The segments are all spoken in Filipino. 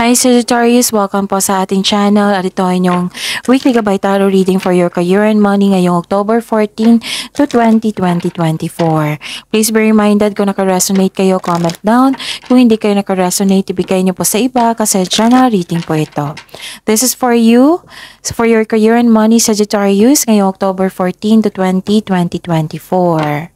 Hi Sagittarius! Welcome po sa ating channel at ito ay inyong weekly gabay tarot reading for your career and money ngayong October 14 to 20, 2024. Please be reminded kung naka-resonate kayo, comment down. Kung hindi kayo naka-resonate, ibigay niyo po sa iba kasi channel reading po ito. This is for you, for your career and money Sagittarius ngayong October 14 to 20, 2024.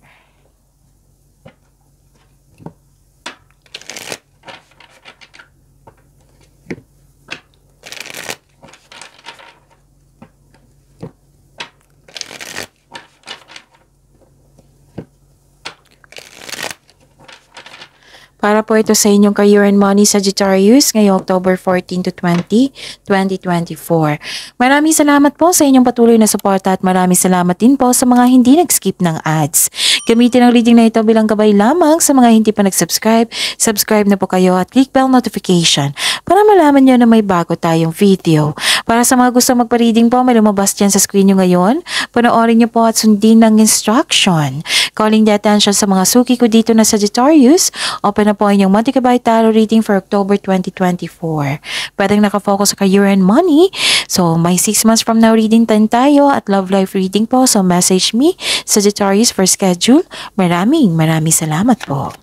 Para po ito sa inyong career and money Sagittarius ngayong October 14 to 20, 2024. Maraming salamat po sa inyong patuloy na suporta at maraming salamat din po sa mga hindi nag-skip ng ads. Gamitin ang reading na ito bilang gabay lamang sa mga hindi pa nag-subscribe. Subscribe na po kayo at click bell notification para malaman nyo na may bago tayong video. Para sa mga gusto magpa-reading po, may lumabas dyan sa screen nyo ngayon. Panoorin nyo po at sundin ng instruction. Calling the attention sa mga suki ko dito na Sagittarius. Open na po inyong Monthly Gabay Tarot reading for October 2024. Pwedeng nakafocus sa career and money. So, may 6 months from now reading time tayo at love life reading po. So, message me, Sagittarius, for schedule. Maraming salamat po.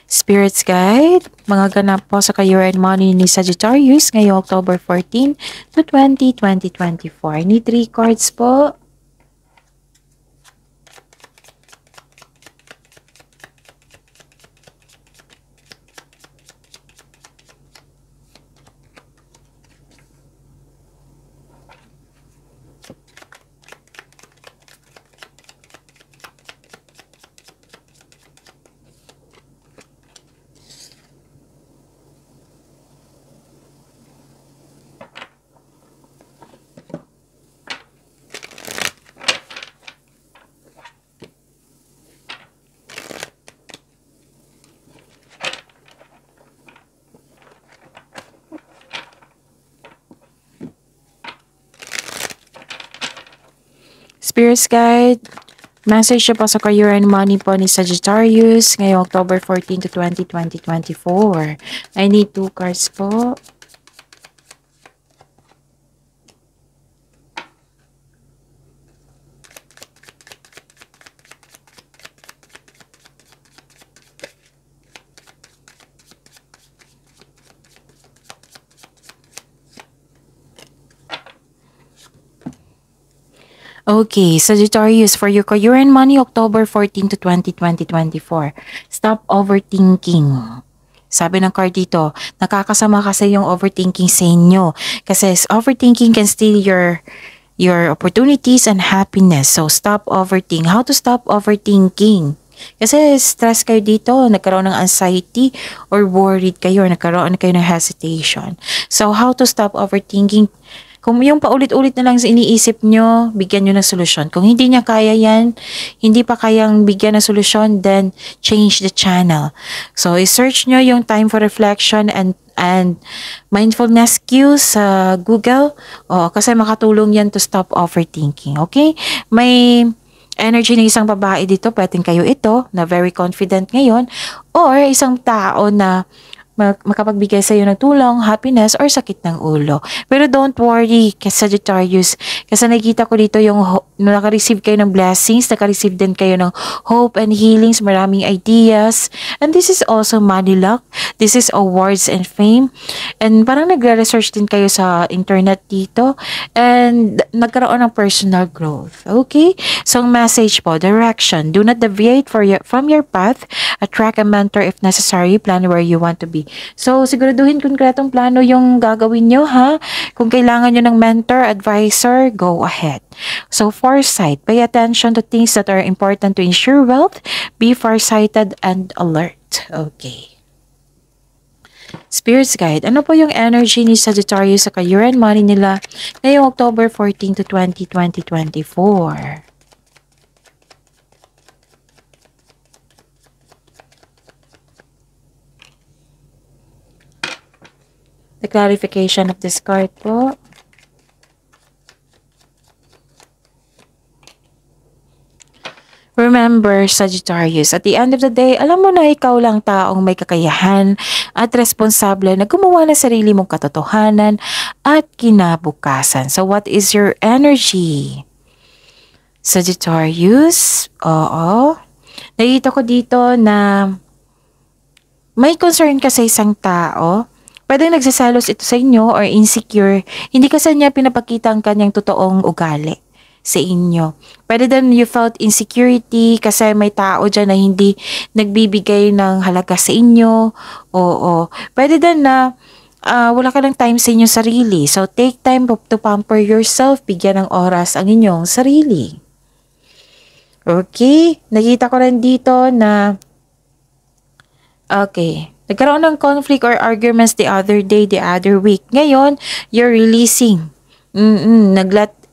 Spirits Guide, mga ganap po sa career and money ni Sagittarius ngayong October 14 to 20, 2024. I need 3 cards po. Spirits Guide, message siya po sa career and money po ni Sagittarius ngayong October 14 to 20, 2024. I need 2 cards po. Okay, Sagittarius, for your career and money, October 14 to 20, 2024. Stop overthinking. Sabi ng card dito, nakakasama kasi yung overthinking sa inyo. Kasi overthinking can steal your opportunities and happiness. So, stop overthinking. How to stop overthinking? Kasi stress kayo dito, nagkaroon ng anxiety or worried kayo, or nagkaroon kayo ng hesitation. So, how to stop overthinking? Kung yung paulit-ulit na lang sa iniisip nyo, bigyan nyo ng solusyon. Kung hindi niya kaya yan, hindi pa kayang bigyan ng solusyon, then change the channel. So, i-search nyo yung time for reflection and mindfulness cues sa Google. Kasi makatulong yan to stop overthinking. Okay? May energy ng isang babae dito, pwedeng kayo ito, na very confident ngayon, or isang tao na makapagbigay sa iyo ng tulong, happiness, or sakit ng ulo. Pero don't worry, Sagittarius, kasi nakikita ko dito yung naka-receive kayo ng blessings, naka-receive din kayo ng hope and healings, maraming ideas, and this is also money luck, this is awards and fame, and parang nagre-research din kayo sa internet dito, and nagkaroon ng personal growth. Okay? So, ang message po, direction, do not deviate from your path, attract a mentor if necessary, plan where you want to be. So, siguraduhin konkretong plano yung gagawin nyo, ha? Kung kailangan nyo ng mentor, advisor, go ahead. So, foresight. Pay attention to things that are important to ensure wealth. Be farsighted and alert. Okay. Spirits Guide. Ano po yung energy ni Sagittarius sa career and money nila ngayong October 14 to 20, 2024? The clarification of this card po. Remember, Sagittarius, at the end of the day, alam mo na ikaw lang taong may kakayahan at responsable na gumawa ng sarili mong katotohanan at kinabukasan. So what is your energy? Sagittarius, oo. Nakita ko dito na may concern ka sa isang tao. Pwede nagsiselos ito sa inyo or insecure. Hindi kasi niya pinapakita ang kanyang totoong ugali sa inyo. Pwede din you felt insecurity kasi may tao dyan na hindi nagbibigay ng halaga sa inyo. Oo. Pwede din na wala ka ng time sa inyong sarili. So, take time to pamper yourself. Bigyan ng oras ang inyong sarili. Okay. Nakita ko rin dito na nagkaroon ng conflict or arguments the other day, the other week. Ngayon, you're releasing.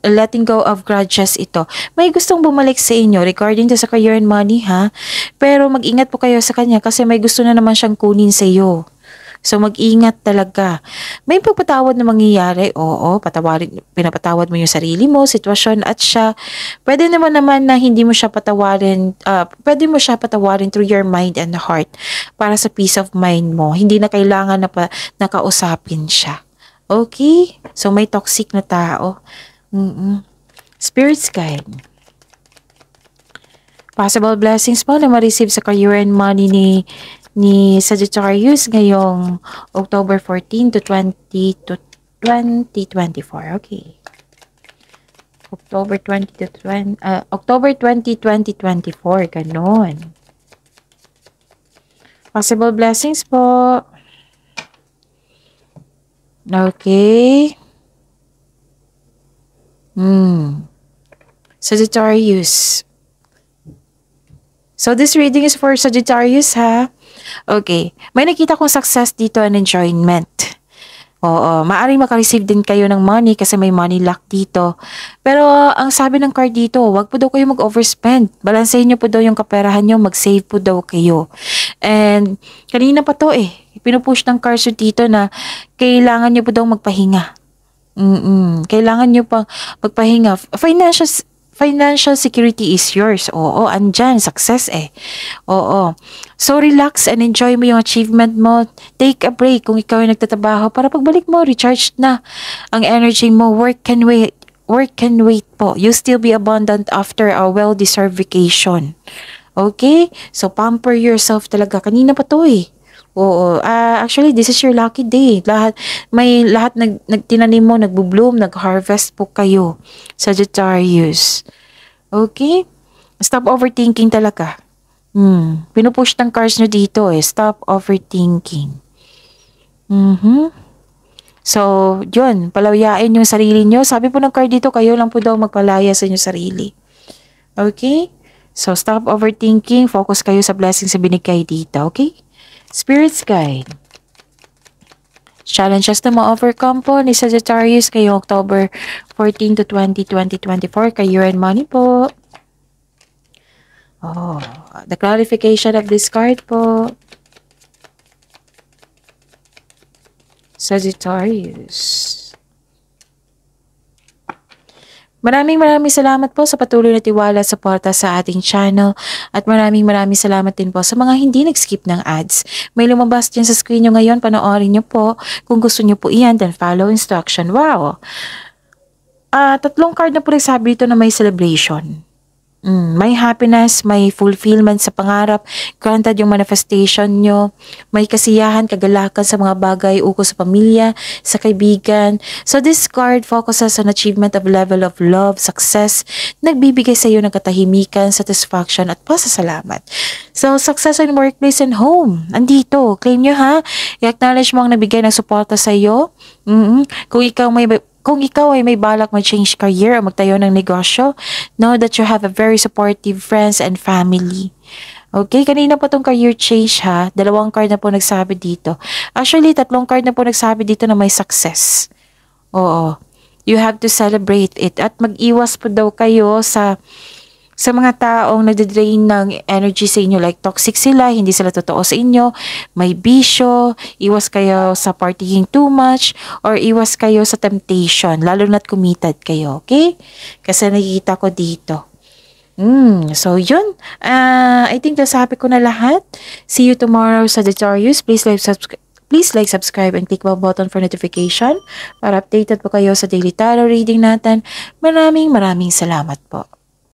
Letting go of grudges ito. May gustong bumalik sa inyo regarding to sa career and money, ha? Pero mag-ingat po kayo sa kanya kasi may gusto na naman siyang kunin sa iyo. So mag-ingat talaga. May pagpatawad na mangyayari. Oo, pinapatawad mo yung sarili mo, sitwasyon at siya. Pwede naman na hindi mo siya patawarin. Pwede mo siya patawarin through your mind and heart para sa peace of mind mo. Hindi na kailangan na nakausapin siya. Okay? So may toxic na tao. Spirit's guide. Possible blessings po na ma-receive sa career and money ni Sagittarius ngayong October 14 to 20 2024. Okay. October 20, 2024. Ganon. Possible blessings po. Okay. Sagittarius. So this reading is for Sagittarius, ha? Okay. May nakita kong success dito and enjoyment. Oo, maaaring makareceive din kayo ng money kasi may money luck dito. Pero ang sabi ng card dito, wag po daw kayo mag-overspend. Balansehin niyo po daw yung kaperahan niyo, mag-save po daw kayo. And kanina pa to pinupush ng cards dito na kailangan niyo po daw magpahinga. Kailangan nyo pang magpahinga. Financial security is yours. Oo, andyan. Success Oo. So, relax and enjoy mo yung achievement mo. Take a break kung ikaw ay nagtatrabaho para pagbalik mo, recharge na ang energy mo. Work can wait. Work can wait po. You still be abundant after a well-deserved vacation. Okay? So, pamper yourself talaga. Kanina pa to Oo. Actually, this is your lucky day. Lahat nagtinanim mo, nagbo-bloom, nag-harvest po kayo. Sagittarius. Okay? Stop overthinking talaga. Pinupush ng cards nyo dito Stop overthinking. So, yun. Palayain yung sarili nyo. Sabi po ng card dito, kayo lang po daw magpalaya sa inyong sarili. Okay? So, stop overthinking. Focus kayo sa blessings sa binigay dito. Okay? Spirit's guide. Challenges na ma-overcome po ni Sagittarius ngayong October 14 to 20, 2024 kay Year and Money po. The clarification of this card po. Sagittarius. Maraming salamat po sa patuloy na tiwala at suporta sa ating channel at maraming salamat din po sa mga hindi nag-skip ng ads. May lumabas dyan sa screen nyo ngayon, panoorin nyo po. Kung gusto nyo po iyan, then follow instruction. Wow! 3 card na po nagsabi ito na may celebration. May happiness, may fulfillment sa pangarap, granted yung manifestation nyo, may kasiyahan, kagalakan sa mga bagay ukol sa pamilya, sa kaibigan. So this card focuses on achievement of level of love, success, nagbibigay sa iyo ng katahimikan, satisfaction at pasasalamat. So success in workplace and home, andito, claim nyo ha, i-acknowledge mo ang nabigay ng suporta sa iyo. Kung ikaw ay may balak mag-change career o magtayo ng negosyo, know that you have a very supportive friends and family. Okay, kanina po tong career change ha. 2 card na po nagsabi dito. Actually, 3 card na po nagsabi dito na may success. Oo. You have to celebrate it. At mag-iwas po daw kayo sa mga taong nagde-drain ng energy sa inyo, like toxic sila, hindi sila totoo sa inyo, may bisyo, iwas kayo sa partying too much, or iwas kayo sa temptation, lalo na't committed kayo, okay? Kasi nakikita ko dito. So yun. I think nasabi ko na lahat. See you tomorrow, Sagittarius. Please like, subscribe, and click the button for notification para updated po kayo sa daily tarot reading natin. Maraming salamat po.